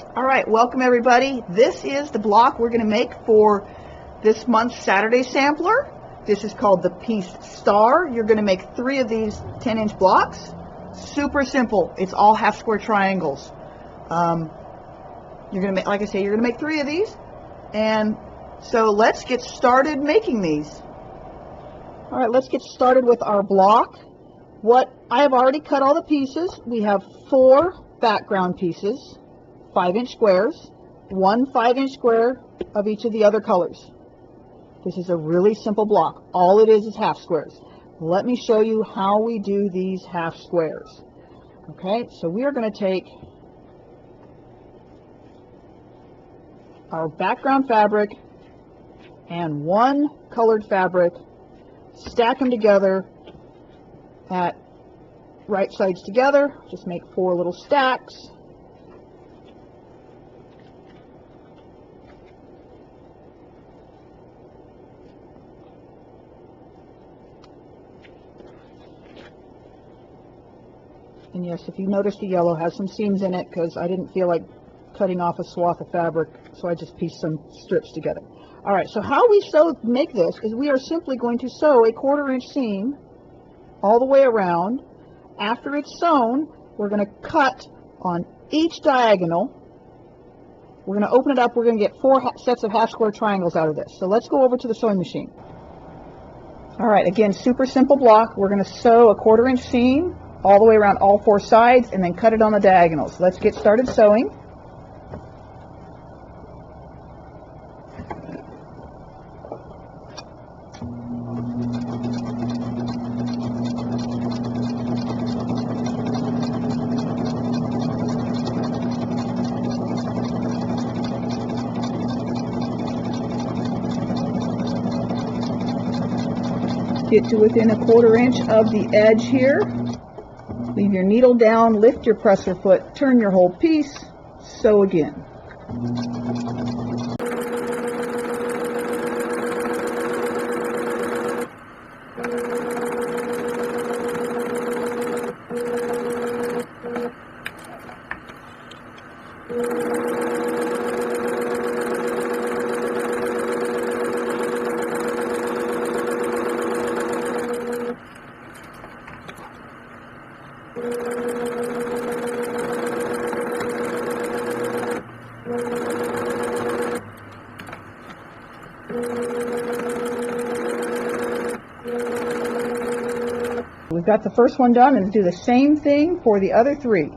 All right, welcome everybody. This is the block we're going to make for this month's Saturday sampler. This is called the Piece Star. You're going to make 3 of these 10-inch blocks. Super simple. It's all half square triangles. You're going to make, like I say, you're going to make 3 of these. And so let's get started making these. All right, let's get started with our block. I have already cut all the pieces. We have 4 background pieces. 5-inch squares, 1 5-inch square of each of the other colors. This is a really simple block. All it is half squares. Let me show you how we do these half squares. Okay, so we are going to take our background fabric and 1 colored fabric, stack them together at right sides together. Just make 4 little stacks. And yes, if you notice, the yellow has some seams in it because I didn't feel like cutting off a swath of fabric, so I just pieced some strips together. All right, so how we make this is we are simply going to sew a 1/4-inch seam all the way around. After it's sewn, we're going to cut on each diagonal. We're going to open it up. We're going to get 4 sets of half square triangles out of this. So let's go over to the sewing machine. All right, again, super simple block. We're going to sew a 1/4-inch seam all the way around all 4 sides and then cut it on the diagonals. Let's get started sewing. Get to within a 1/4 inch of the edge here. Leave your needle down, lift your presser foot, turn your whole piece, sew again. We've got the first one done, and do the same thing for the other 3.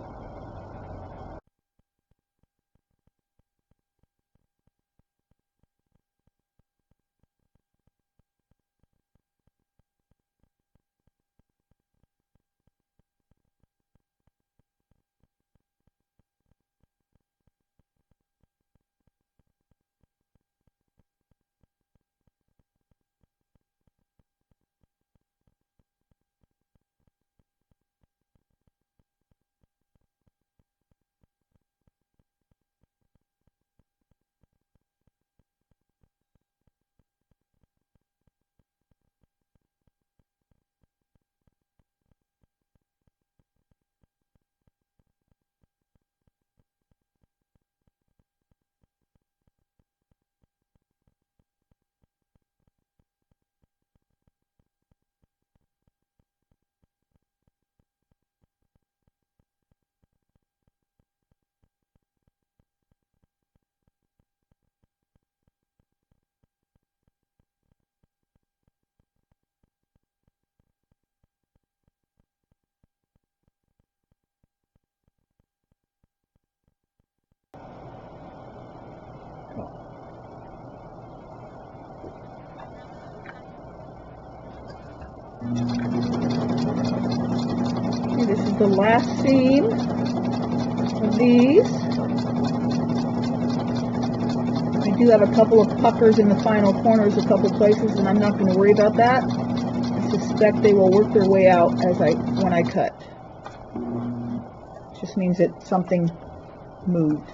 Okay, this is the last seam of these. I do have a couple of puckers in the final corners, a couple places, and I'm not going to worry about that. I suspect they will work their way out when I cut. It just means that something moved.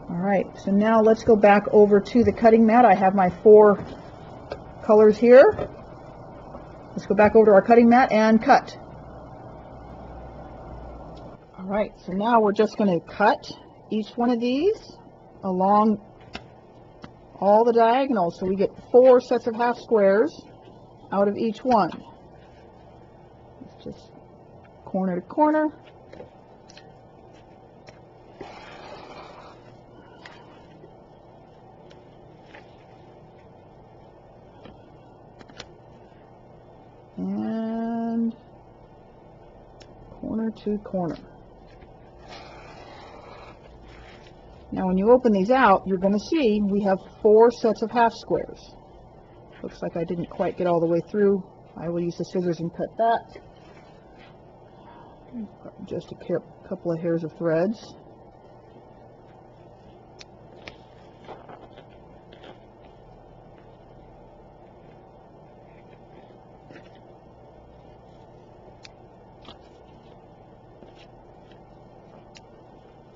Alright, so now let's go back over to the cutting mat. I have my 4 colors here. Let's go back over to our cutting mat and cut. right, so now we're just going to cut each one of these along all the diagonals, so we get 4 sets of half squares out of each one. It's just corner to corner. And corner to corner. Now when you open these out, you're going to see we have 4 sets of half squares. Looks like I didn't quite get all the way through. I will use the scissors and cut that. Just a couple of hairs of threads.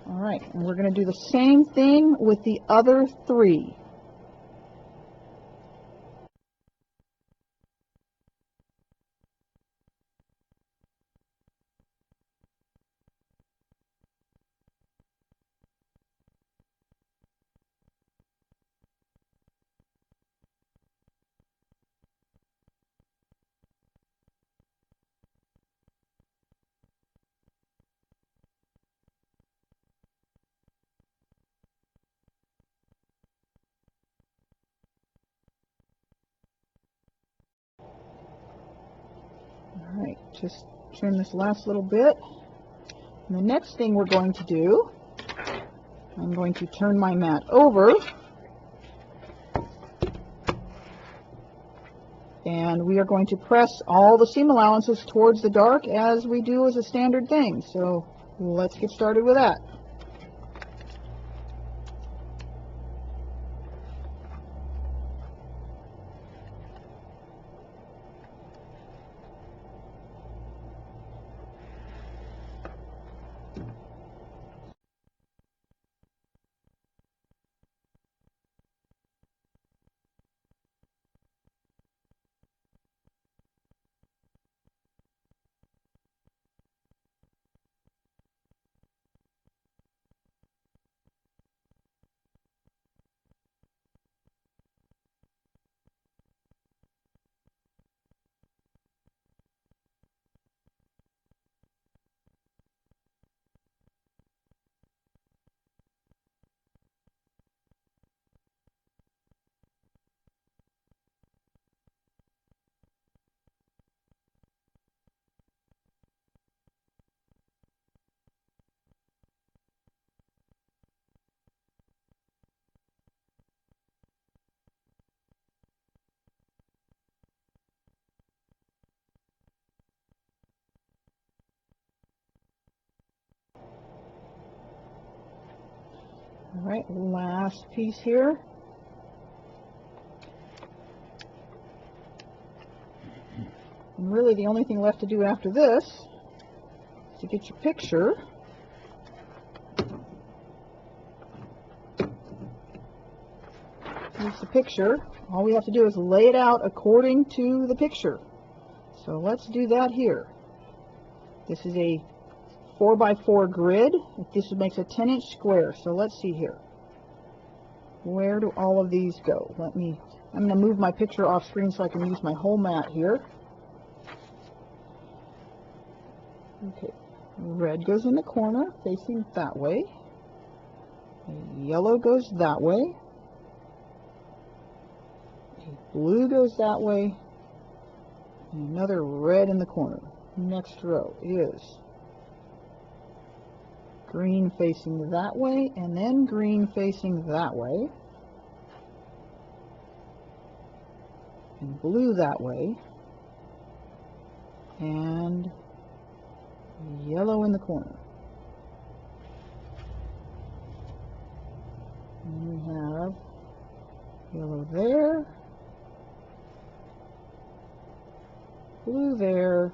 All right, and we're going to do the same thing with the other 3. All right, just trim this last little bit. And the next thing we're going to do, I'm going to turn my mat over, and we are going to press all the seam allowances towards the dark as we do as a standard thing. So let's get started with that. All right, last piece here. And really the only thing left to do after this is to get your picture. Here's the picture. All we have to do is lay it out according to the picture. So let's do that here. This is a 4x4 grid. This makes a 10-inch square. So let's see here. Where do all of these go? I'm going to move my picture off screen so I can use my whole mat here. Okay, red goes in the corner facing that way. Yellow goes that way. Blue goes that way. And another red in the corner. Next row is green facing that way, and then green facing that way, and blue that way, and yellow in the corner. And we have yellow there, blue there,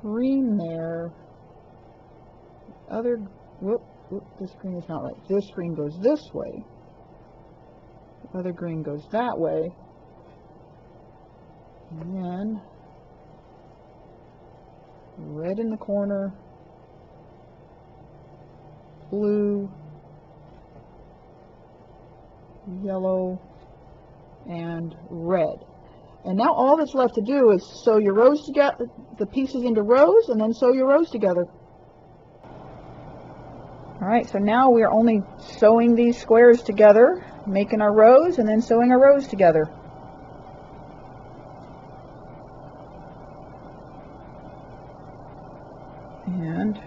green there, this green is not right. This green goes this way. The other green goes that way. And then red in the corner, blue, yellow, and red. And now all that's left to do is sew your rows together, the pieces into rows, and then sew your rows together. All right, so now we are only sewing these squares together, making our rows, and then sewing our rows together. And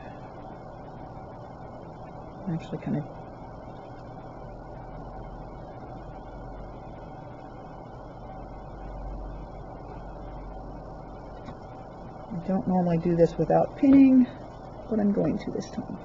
actually kind of I don't normally do this without pinning, but I'm going to this time.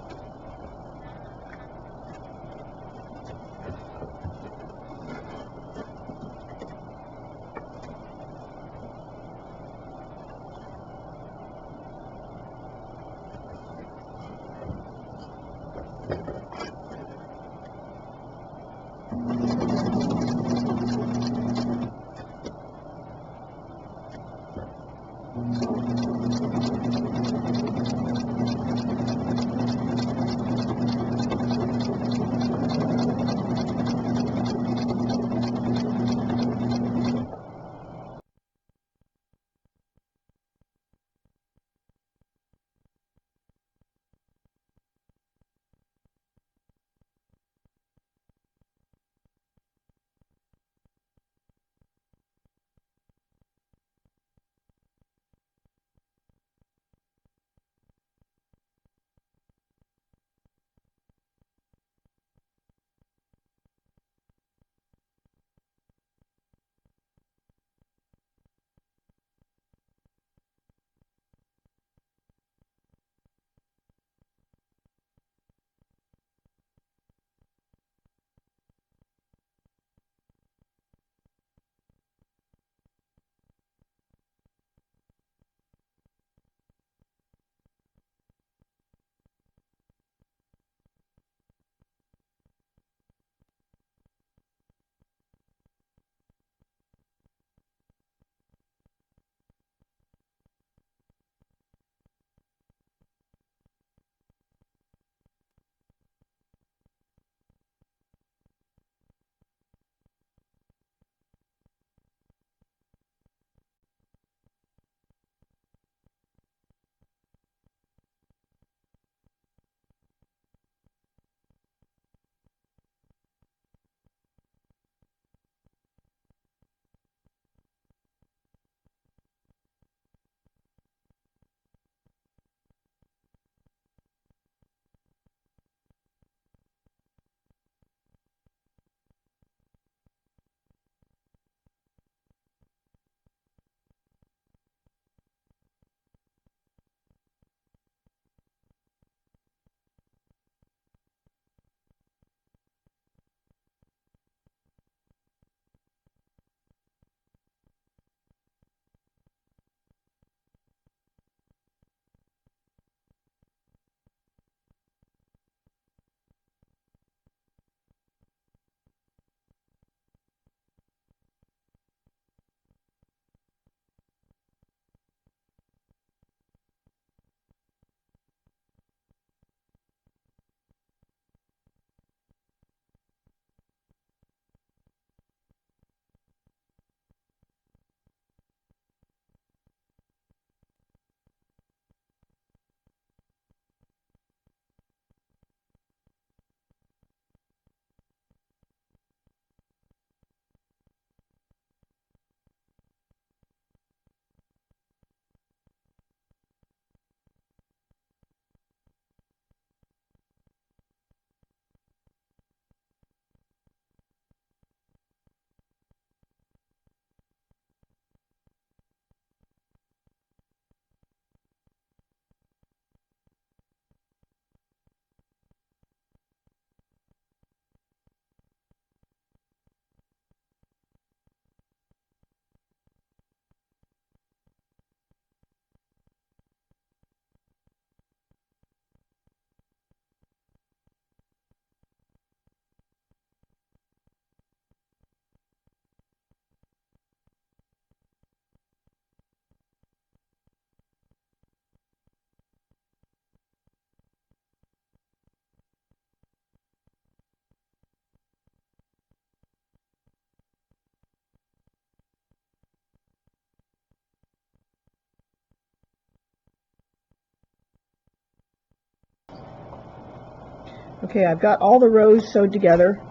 Okay, I've got all the rows sewed together.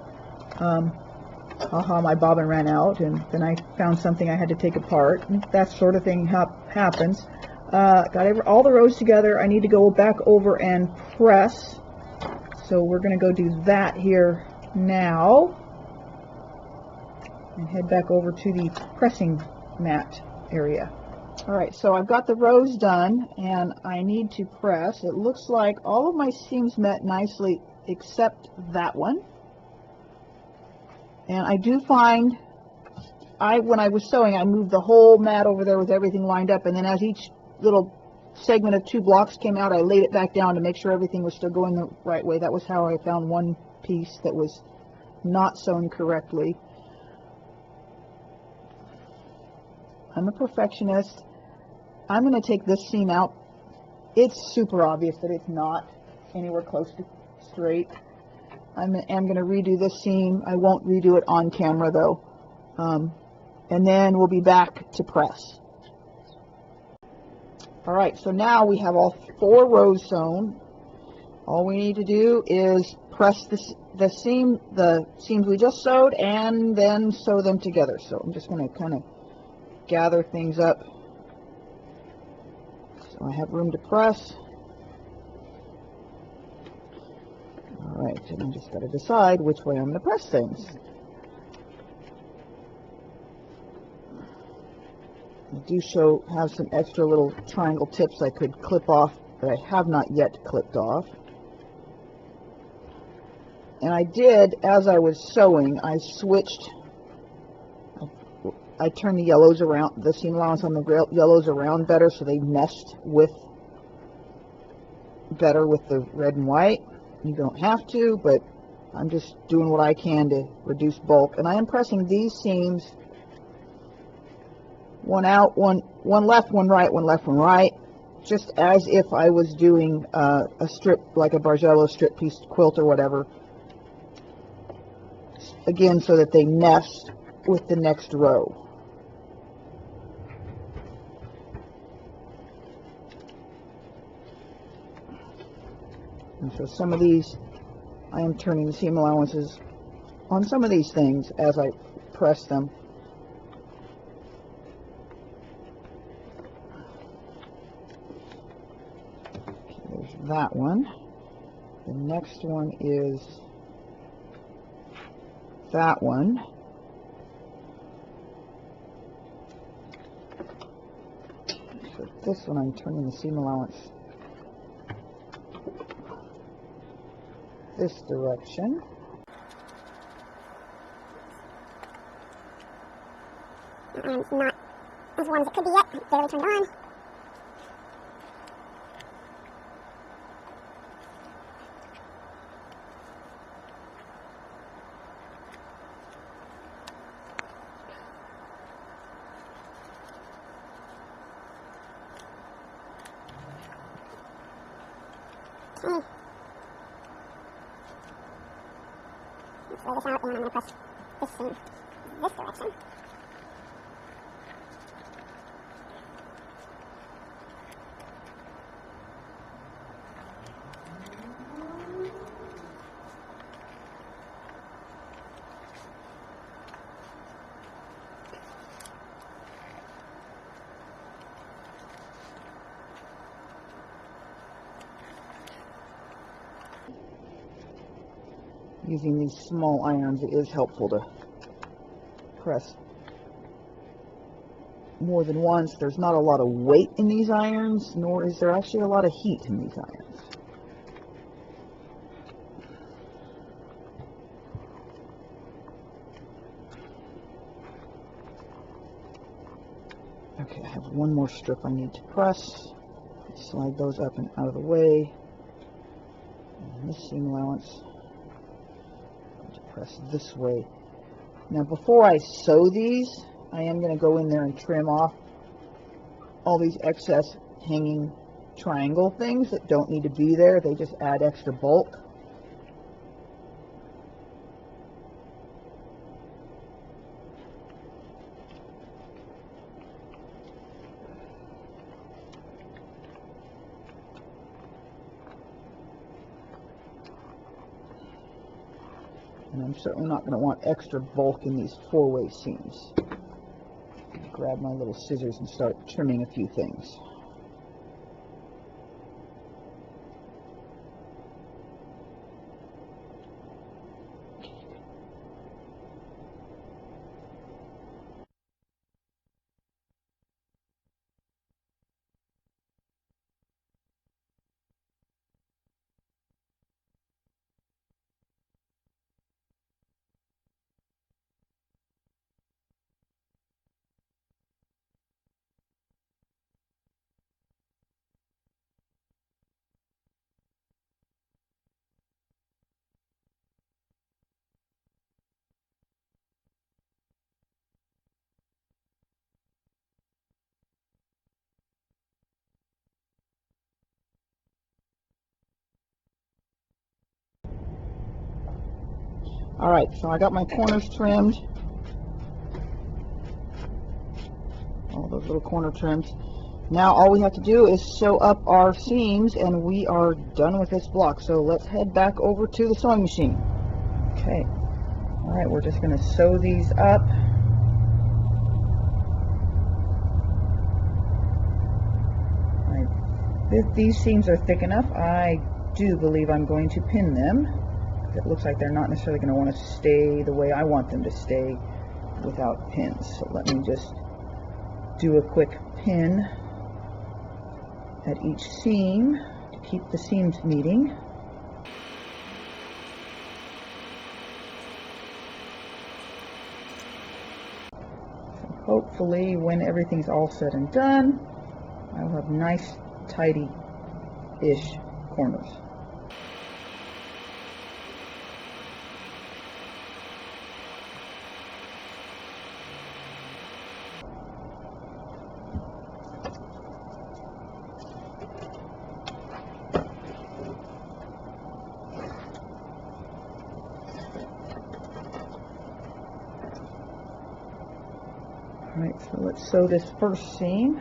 Haha, my bobbin ran out, and then I found something I had to take apart. And that sort of thing happens. Got all the rows together. I need to go back over and press. So we're going to go do that here now. And head back over to the pressing mat area. Alright, so I've got the rows done, and I need to press. It looks like all of my seams met nicely except that one. And I do find, when I was sewing, I moved the whole mat over there with everything lined up, and then as each little segment of 2 blocks came out, I laid it back down to make sure everything was still going the right way. That was how I found one piece that was not sewn correctly. I'm a perfectionist. I'm going to take this seam out. It's super obvious that it's not anywhere close to straight. I'm going to redo this seam. I won't redo it on camera though. And then we'll be back to press. Alright, so now we have all 4 rows sewn. All we need to do is press the seams we just sewed and then sew them together. So I'm just going to kind of gather things up so I have room to press. Alright, and I just got to decide which way I'm going to press things. I do have some extra little triangle tips I could clip off that I have not yet clipped off. And I did, as I was sewing, I switched. I turned the yellows around, the seam allowance on the yellows around better so they meshed better with the red and white. You don't have to, but I'm just doing what I can to reduce bulk. And I am pressing these seams, one out, one left, one right, one left, one right, just as if I was doing a strip, like a Bargello strip piece quilt or whatever. Again, so that they mesh with the next row. And so some of these, I am turning the seam allowances on some of these things as I press them. Okay, there's that one. The next one is that one. So this one I'm turning the seam allowance this direction. Not as warm as it could be yet. Barely turned on. Okay. Let's roll this out, and I'm going to press this seam this direction. Using these small irons, it is helpful to press more than once. There's not a lot of weight in these irons, nor is there actually a lot of heat in these irons. Okay, I have one more strip I need to press. Slide those up and out of the way. And this seam allowance, press this way. Now before I sew these, I am going to go in there and trim off all these excess hanging triangle things that don't need to be there. They just add extra bulk. And I'm certainly not going to want extra bulk in these four-way seams. Grab my little scissors and start trimming a few things. Alright, so I got my corners trimmed. All those little corner trims. Now all we have to do is sew up our seams and we are done with this block. So let's head back over to the sewing machine. Okay. Alright, we're just going to sew these up. If these seams are thick enough, I do believe I'm going to pin them. It looks like they're not necessarily going to want to stay the way I want them to stay without pins. So let me just do a quick pin at each seam to keep the seams meeting. So hopefully when everything's all said and done, I'll have nice, tidy-ish corners. Alright, so let's sew this first seam.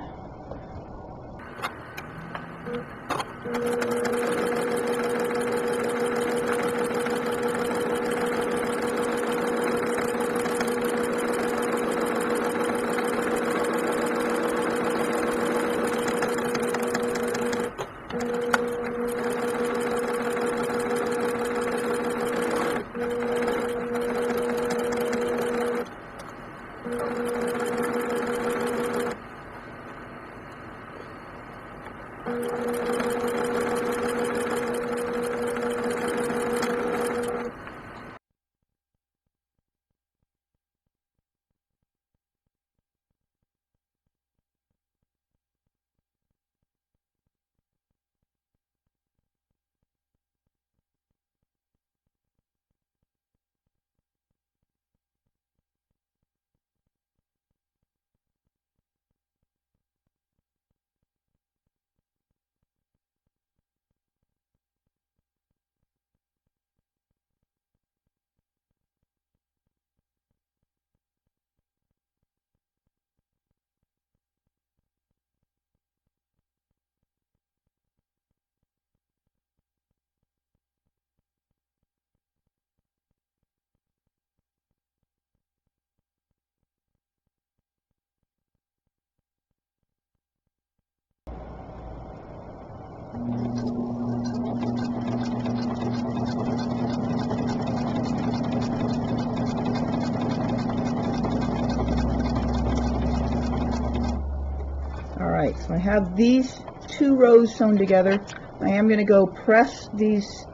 Alright, so I have these two rows sewn together. I am going to go press these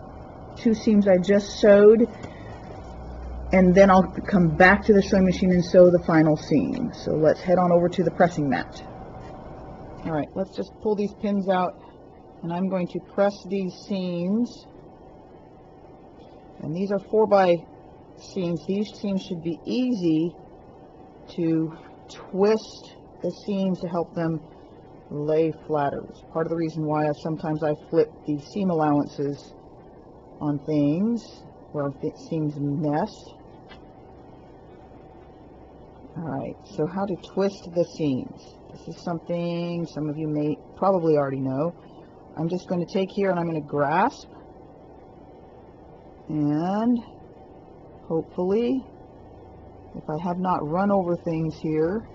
two seams I just sewed, and then I'll come back to the sewing machine and sew the final seam. So let's head on over to the pressing mat. Alright, let's just pull these pins out, and I'm going to press these seams. And these are 4x seams. These seams should be easy to twist the seams to help them lay flatter. It's part of the reason why sometimes I flip the seam allowances on things where seams nest. Alright, so how to twist the seams. This is something some of you may probably already know. I'm just going to take here and I'm going to grasp and Hopefully, if I have not run over things here,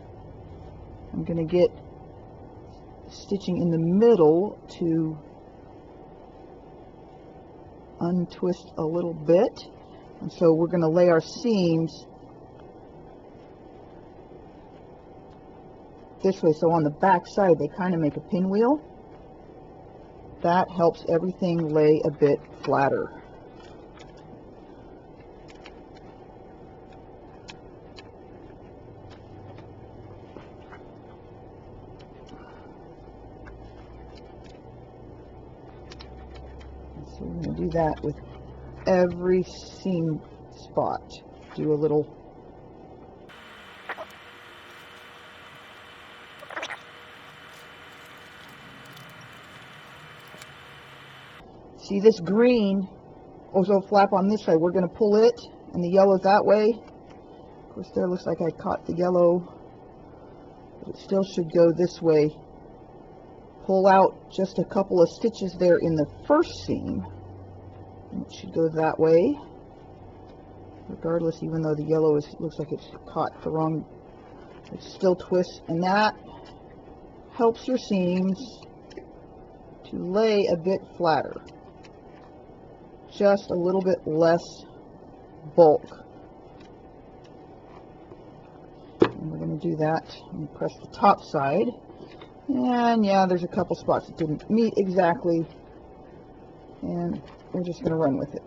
I'm going to get stitching in the middle to untwist a little bit. And so we're going to lay our seams this way, so on the back side they kind of make a pinwheel. That helps everything lay a bit flatter. So we're going to do that with every seam spot. Do a little see this green also flap on this side. We're going to pull it and the yellow that way. Of course, there looks like I caught the yellow, but it still should go this way. Pull out just a couple of stitches there in the first seam. And it should go that way. Regardless, even though the yellow looks like it's caught the wrong, it still twists, and that helps your seams to lay a bit flatter. Just a little bit less bulk. And we're going to do that and press the top side. And yeah, there's a couple spots that didn't meet exactly, and we're just going to run with it.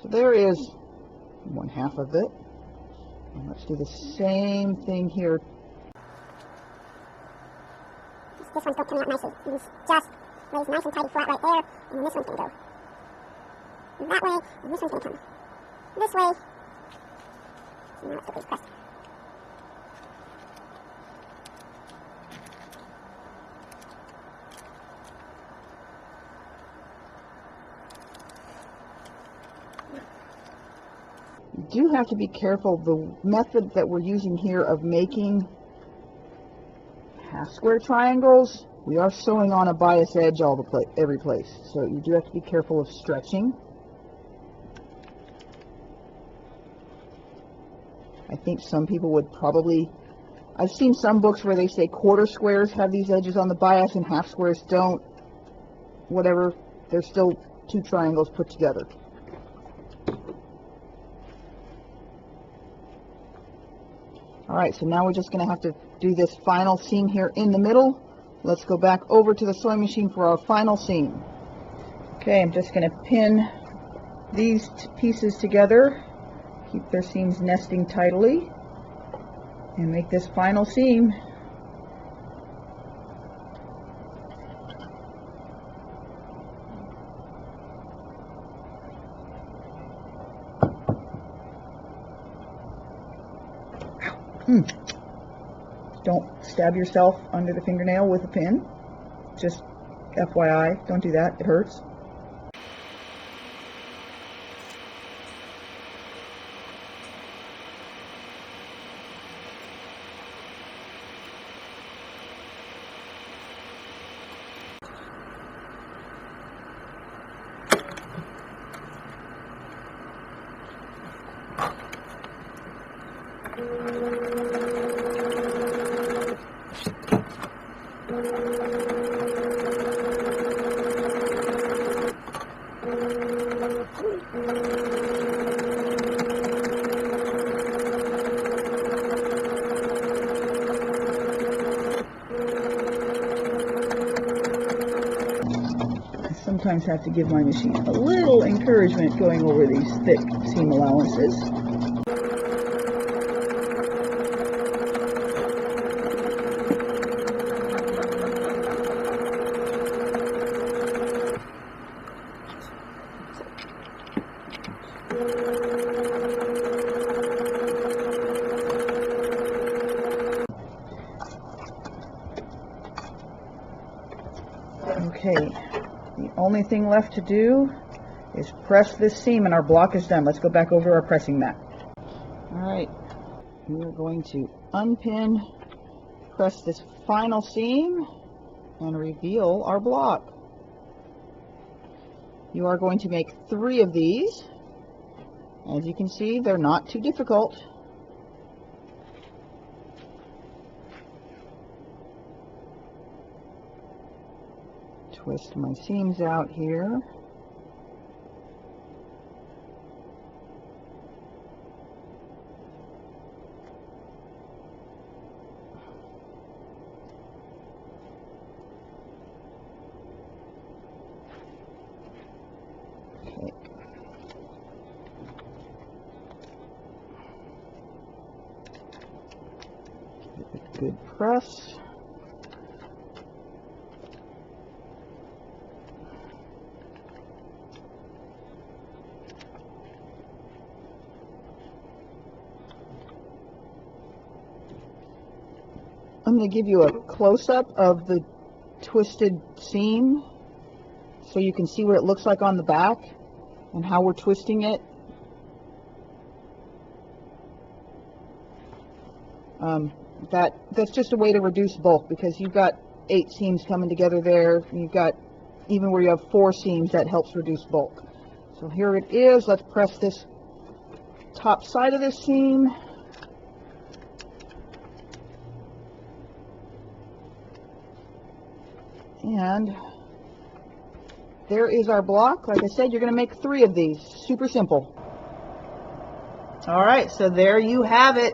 So there is one half of it. And let's do the same thing here. This one's not coming out nicely. It just lays nice and tidy flat right there, and then this one's going to go that way, and this one's going to come this way. So now let's get these pressed. You do have to be careful. The method that we're using here of making half square triangles, we are sewing on a bias edge every place, so you do have to be careful of stretching. I think some people would probably, I've seen some books where they say quarter squares have these edges on the bias and half squares don't. Whatever, they're still two triangles put together. Alright, so now we're just going to have to do this final seam here in the middle. Let's go back over to the sewing machine for our final seam. Okay, I'm just going to pin these pieces together, keep their seams nesting tidily, and make this final seam. Don't stab yourself under the fingernail with a pin. Just FYI, don't do that, it hurts. Sometimes have to give my machine a little encouragement going over these thick seam allowances. Okay. The only thing left to do is press this seam and our block is done. Let's go back over our pressing mat. Alright, we are going to unpin, press this final seam, and reveal our block. You are going to make 3 of these, As you can see, they're not too difficult. Twist my seams out here. Okay. Give it a good press. I'm going to give you a close-up of the twisted seam so you can see what it looks like on the back and how we're twisting it. That's just a way to reduce bulk, because you've got 8 seams coming together there. You've got, even where you have 4 seams, that helps reduce bulk. So here it is. Let's press this top side of this seam. And there is our block. Like I said, you're going to make 3 of these. Super simple. All right, so there you have it.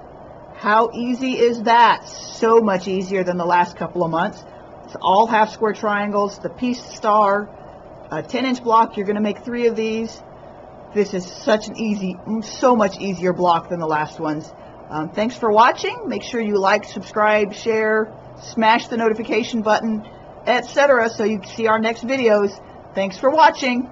How easy is that? So much easier than the last couple of months. It's all half square triangles, the piece star, a 10-inch block. You're going to make 3 of these. This is such an easy, so much easier block than the last ones. Thanks for watching. Make sure you like, subscribe, share, smash the notification button, etc., so you can see our next videos. Thanks for watching.